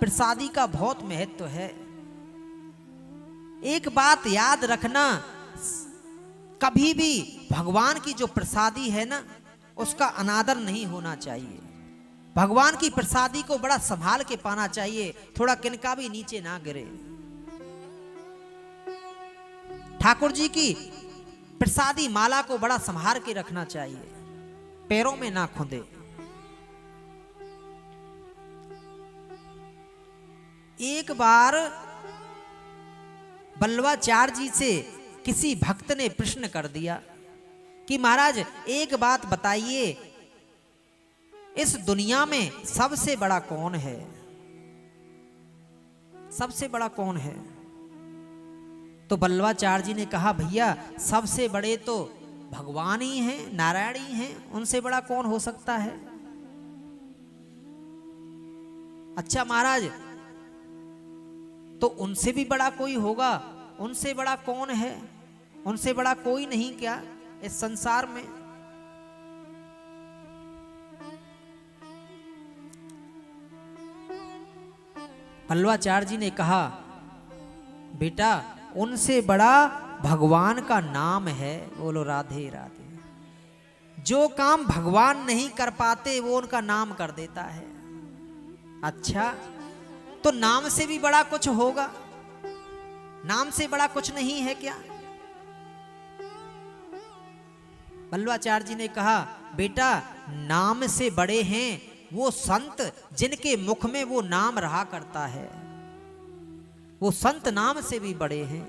प्रसादी का बहुत महत्व है। एक बात याद रखना, कभी भी भगवान की जो प्रसादी है ना, उसका अनादर नहीं होना चाहिए। भगवान की प्रसादी को बड़ा संभाल के पाना चाहिए, थोड़ा किनका भी नीचे ना गिरे। ठाकुर जी की प्रसादी माला को बड़ा संभाल के रखना चाहिए, पैरों में ना खुंदे। एक बार बल्लवाचार्य जी से किसी भक्त ने प्रश्न कर दिया कि महाराज एक बात बताइए, इस दुनिया में सबसे बड़ा कौन है? सबसे बड़ा कौन है? तो बल्लवाचार्य जी ने कहा, भैया सबसे बड़े तो भगवान ही हैं, नारायण ही हैं, उनसे बड़ा कौन हो सकता है? अच्छा महाराज, तो उनसे भी बड़ा कोई होगा? उनसे बड़ा कौन है? उनसे बड़ा कोई नहीं क्या इस संसार में? बल्लवाचार्य जी ने कहा, बेटा उनसे बड़ा भगवान का नाम है। बोलो राधे राधे। जो काम भगवान नहीं कर पाते वो उनका नाम कर देता है। अच्छा, तो नाम से भी बड़ा कुछ होगा? नाम से बड़ा कुछ नहीं है क्या? बल्लवाचार्य जी ने कहा, बेटा नाम से बड़े हैं वो संत जिनके मुख में वो नाम रहा करता है, वो संत नाम से भी बड़े हैं।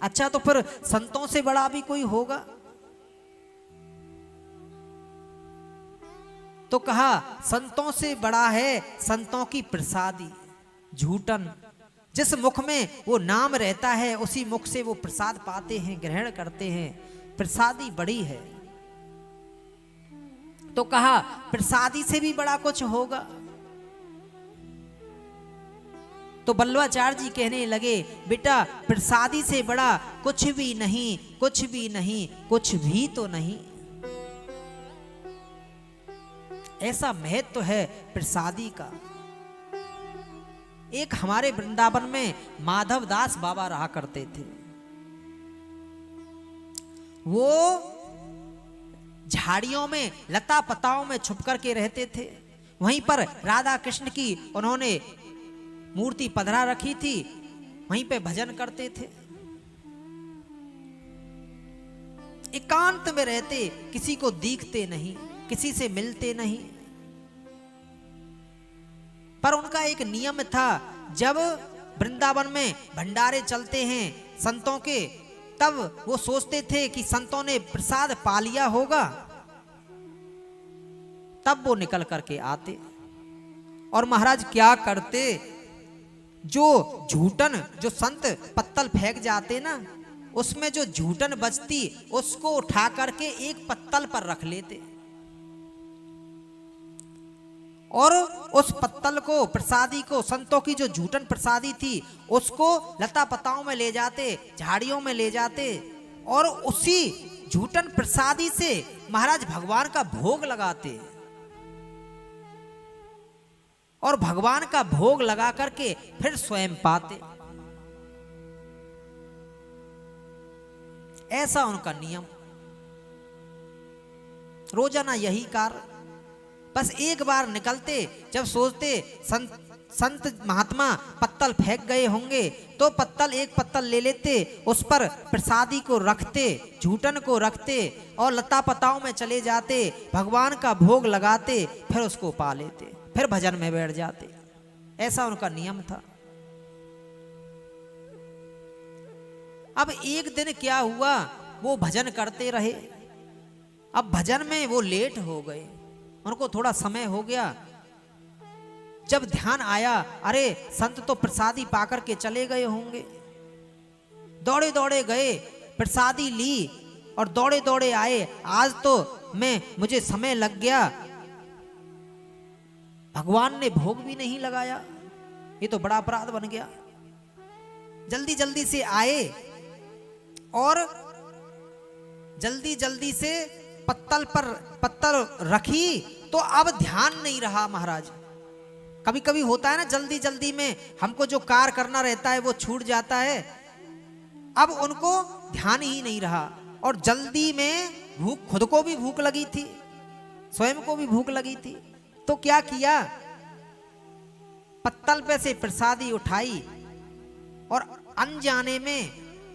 अच्छा, तो फिर संतों से बड़ा भी कोई होगा? तो कहा, संतों से बड़ा है संतों की प्रसादी, झूठन। जिस मुख में वो नाम रहता है उसी मुख से वो प्रसाद पाते हैं, ग्रहण करते हैं। प्रसादी बड़ी है। तो कहा, प्रसादी से भी बड़ा कुछ होगा? तो बल्लवाचार्य जी कहने लगे, बेटा प्रसादी से बड़ा कुछ भी नहीं, कुछ भी नहीं, कुछ भी तो नहीं। ऐसा महत्व है प्रसादी का। एक हमारे वृंदावन में माधव दास बाबा रहा करते थे। वो झाड़ियों में, लता पताओं में छुप करके रहते थे। वहीं पर राधा कृष्ण की उन्होंने मूर्ति पधरा रखी थी, वहीं पे भजन करते थे। एकांत में रहते, किसी को दिखते नहीं, किसी से मिलते नहीं। पर उनका एक नियम था, जब वृंदावन में भंडारे चलते हैं संतों के, तब वो सोचते थे कि संतों ने प्रसाद पा लिया होगा, तब वो निकल करके आते। और महाराज क्या करते, जो झूठन, जो संत पत्तल फेंक जाते ना, उसमें जो झूठन बचती उसको उठा करके एक पत्तल पर रख लेते और उस पत्तल को, प्रसादी को, संतों की जो झूठन प्रसादी थी उसको लता पताओं में ले जाते, झाड़ियों में ले जाते और उसी झूठन प्रसादी से महाराज भगवान का भोग लगाते। और भगवान का भोग लगा करके फिर स्वयं पाते। ऐसा उनका नियम, रोजाना यही कार्य। बस एक बार निकलते, जब सोचते संत महात्मा पत्तल फेंक गए होंगे तो पत्तल, एक पत्तल ले लेते, उस पर प्रसादी को रखते, झूठन को रखते और लता पताओं में चले जाते, भगवान का भोग लगाते, फिर उसको पा लेते, फिर भजन में बैठ जाते। ऐसा उनका नियम था। अब एक दिन क्या हुआ, वो भजन करते रहे। अब भजन में वो लेट हो गए, उनको थोड़ा समय हो गया। जब ध्यान आया, अरे संत तो प्रसादी पाकर के चले गए होंगे। दौड़े दौड़े गए, प्रसादी ली और दौड़े दौड़े आए। आज तो मुझे समय लग गया, भगवान ने भोग भी नहीं लगाया, ये तो बड़ा अपराध बन गया। जल्दी जल्दी से आए और जल्दी जल्दी से पत्तल पर पत्तल रखी तो अब ध्यान नहीं रहा महाराज। कभी कभी होता है ना, जल्दी जल्दी में हमको जो कार्य करना रहता है वो छूट जाता है। अब उनको ध्यान ही नहीं रहा, और जल्दी में भूख, खुद को भी भूख लगी थी, स्वयं को भी भूख लगी थी। तो क्या किया, पत्तल पे से प्रसादी उठाई और अनजाने में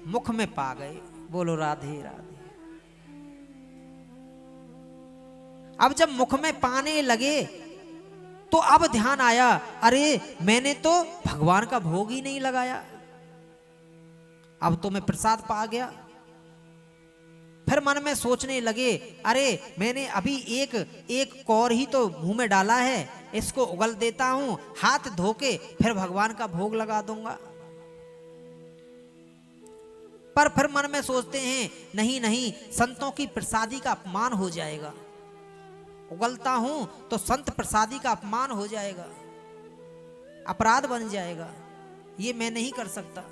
मुख में पा गए। बोलो राधे राधे। अब जब मुख में पाने लगे तो अब ध्यान आया, अरे मैंने तो भगवान का भोग ही नहीं लगाया, अब तो मैं प्रसाद पा गया। फिर मन में सोचने लगे, अरे मैंने अभी एक कौर ही तो मुंह में डाला है, इसको उगल देता हूं, हाथ धो के फिर भगवान का भोग लगा दूंगा। पर फिर मन में सोचते हैं, नहीं नहीं, संतों की प्रसादी का अपमान हो जाएगा, उगलता हूं तो संत प्रसादी का अपमान हो जाएगा, अपराध बन जाएगा, ये मैं नहीं कर सकता।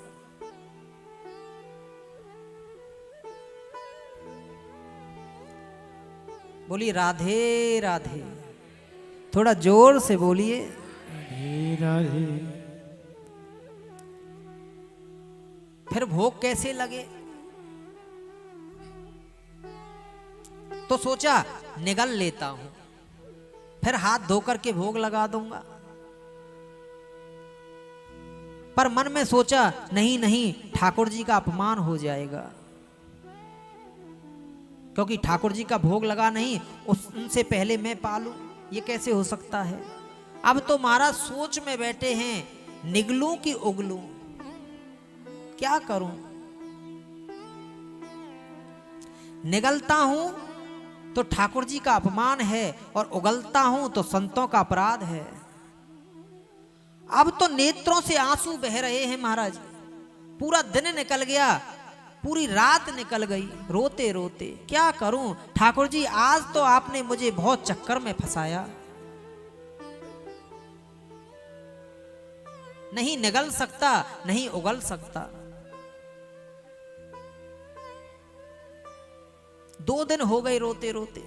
बोलिए राधे राधे, थोड़ा जोर से बोलिए राधे राधे। फिर भोग कैसे लगे, तो सोचा निगल लेता हूं, फिर हाथ धोकर के भोग लगा दूंगा। पर मन में सोचा, नहीं नहीं, ठाकुर जी का अपमान हो जाएगा, क्योंकि ठाकुर जी का भोग लगा नहीं, उनसे पहले मैं पालूं, ये कैसे हो सकता है। अब तो महाराज सोच में बैठे हैं, निगलूं कि उगलूं, क्या करूं। निगलता हूं तो ठाकुर जी का अपमान है, और उगलता हूं तो संतों का अपराध है। अब तो नेत्रों से आंसू बह रहे हैं महाराज, पूरा दिन निकल गया, पूरी रात निकल गई रोते रोते। क्या करूं ठाकुर जी, आज तो आपने मुझे बहुत चक्कर में फंसाया, नहीं निगल सकता, नहीं उगल सकता। 2 दिन हो गए रोते रोते।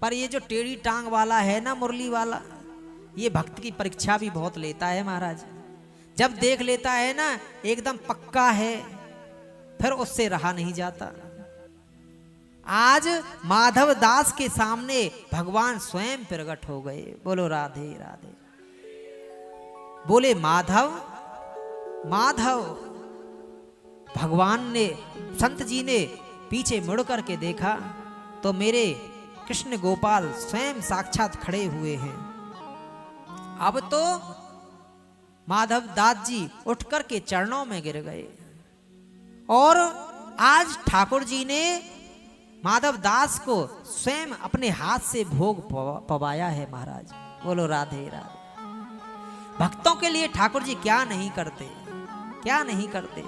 पर ये जो टेढ़ी टांग वाला है ना, मुरली वाला, ये भक्त की परीक्षा भी बहुत लेता है महाराज। जब देख लेता है ना एकदम पक्का है, फिर उससे रहा नहीं जाता। आज माधव दास के सामने भगवान स्वयं प्रकट हो गए। बोलो राधे राधे। बोले माधव माधव। भगवान ने, संत जी ने पीछे मुड़ करके देखा तो मेरे कृष्ण गोपाल स्वयं साक्षात खड़े हुए हैं। अब तो माधव दास जी उठ करके चरणों में गिर गए, और आज ठाकुर जी ने माधव दास को स्वयं अपने हाथ से भोग पवाया है महाराज। बोलो राधे राधे। भक्तों के लिए ठाकुर जी क्या नहीं करते, क्या नहीं करते।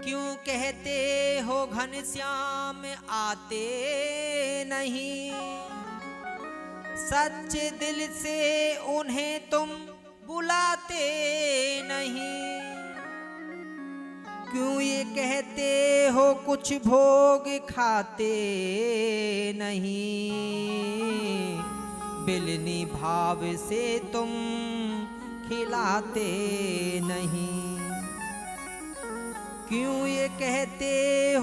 क्यों कहते हो घनश्याम आते नहीं, सच्चे दिल से उन्हें तुम बुलाते नहीं। क्यों ये कहते हो कुछ भोग खाते नहीं, बिलनी भाव से तुम खिलाते नहीं। क्यों ये कहते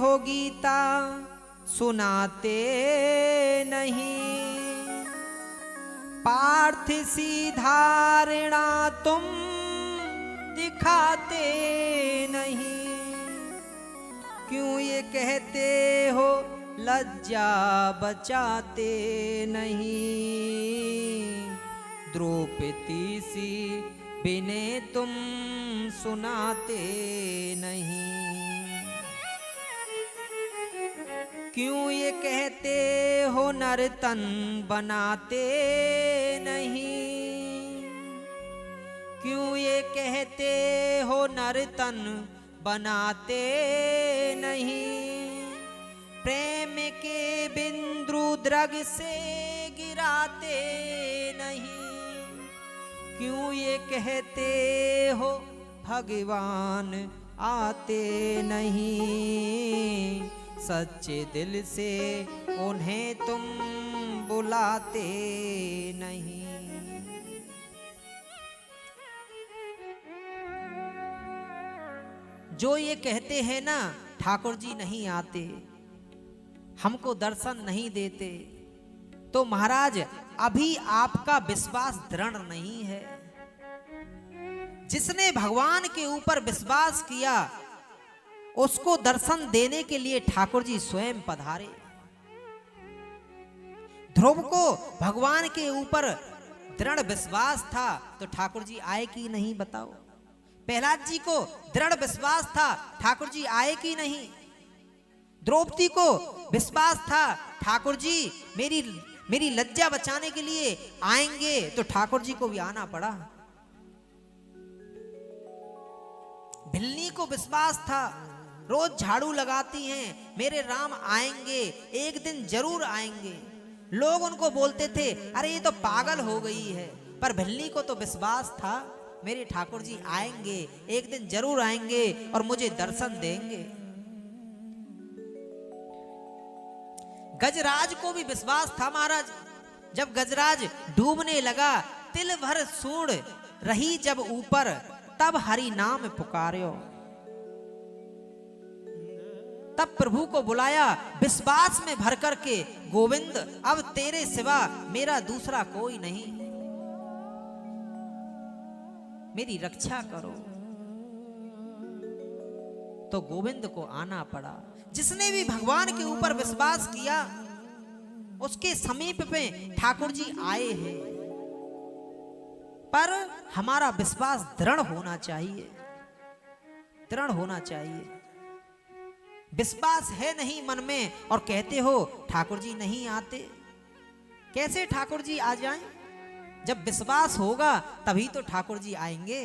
हो गीता सुनाते नहीं, पार्थ सी धारणा तुम दिखाते नहीं। क्यों ये कहते हो लज्जा बचाते नहीं, द्रौपदी सी बिने तुम सुनाते नहीं। क्यों ये कहते हो नर्तन बनाते नहीं, क्यों ये कहते हो नर्तन बनाते नहीं। प्रेम के बिंदु द्रग से गिराते नहीं। क्यों ये कहते हो भगवान आते नहीं, सच्चे दिल से उन्हें तुम बुलाते नहीं। जो ये कहते हैं ना ठाकुर जी नहीं आते, हमको दर्शन नहीं देते, तो महाराज अभी आपका विश्वास दृढ़ नहीं है। जिसने भगवान के ऊपर विश्वास किया उसको दर्शन देने के लिए ठाकुर जी स्वयं पधारे। ध्रुव को भगवान के ऊपर दृढ़ विश्वास था तो ठाकुर जी आए कि नहीं बताओ। प्रहलाद जी को दृढ़ विश्वास था, ठाकुर जी आए कि नहीं। द्रौपदी को विश्वास था ठाकुर जी मेरी लज्जा बचाने के लिए आएंगे, तो ठाकुर जी को भी आना पड़ा। भिल्ली को विश्वास था, रोज झाड़ू लगाती हैं, मेरे राम आएंगे, एक दिन जरूर आएंगे। लोग उनको बोलते थे अरे ये तो पागल हो गई है, पर भिल्ली को तो विश्वास था मेरे ठाकुर जी आएंगे, एक दिन जरूर आएंगे और मुझे दर्शन देंगे। गजराज को भी विश्वास था महाराज, जब गजराज डूबने लगा, तिल भर सूंड रही जब ऊपर, तब हरि नाम पुकार्यो। तब प्रभु को बुलाया विश्वास में भर करके, गोविंद अब तेरे सिवा मेरा दूसरा कोई नहीं, मेरी रक्षा करो। तो गोविंद को आना पड़ा। जिसने भी भगवान के ऊपर विश्वास किया उसके समीप में ठाकुर जी आए हैं, पर हमारा विश्वास दृढ़ होना चाहिए, दृढ़ होना चाहिए। विश्वास है नहीं मन में और कहते हो ठाकुर जी नहीं आते। कैसे ठाकुर जी आ जाएं? जब विश्वास होगा तभी तो ठाकुर जी आएंगे।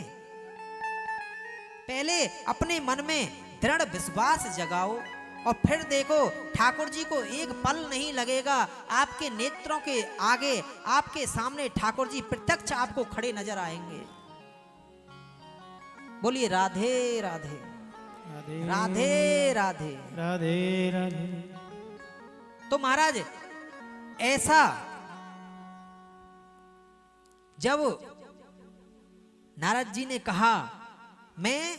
पहले अपने मन में दृढ़ विश्वास जगाओ और फिर देखो ठाकुर जी को एक पल नहीं लगेगा, आपके नेत्रों के आगे आपके सामने ठाकुर जी प्रत्यक्ष आपको खड़े नजर आएंगे। बोलिए राधे राधे राधे राधे राधे राधे। तो महाराज ऐसा जब नारद जी ने कहा मैं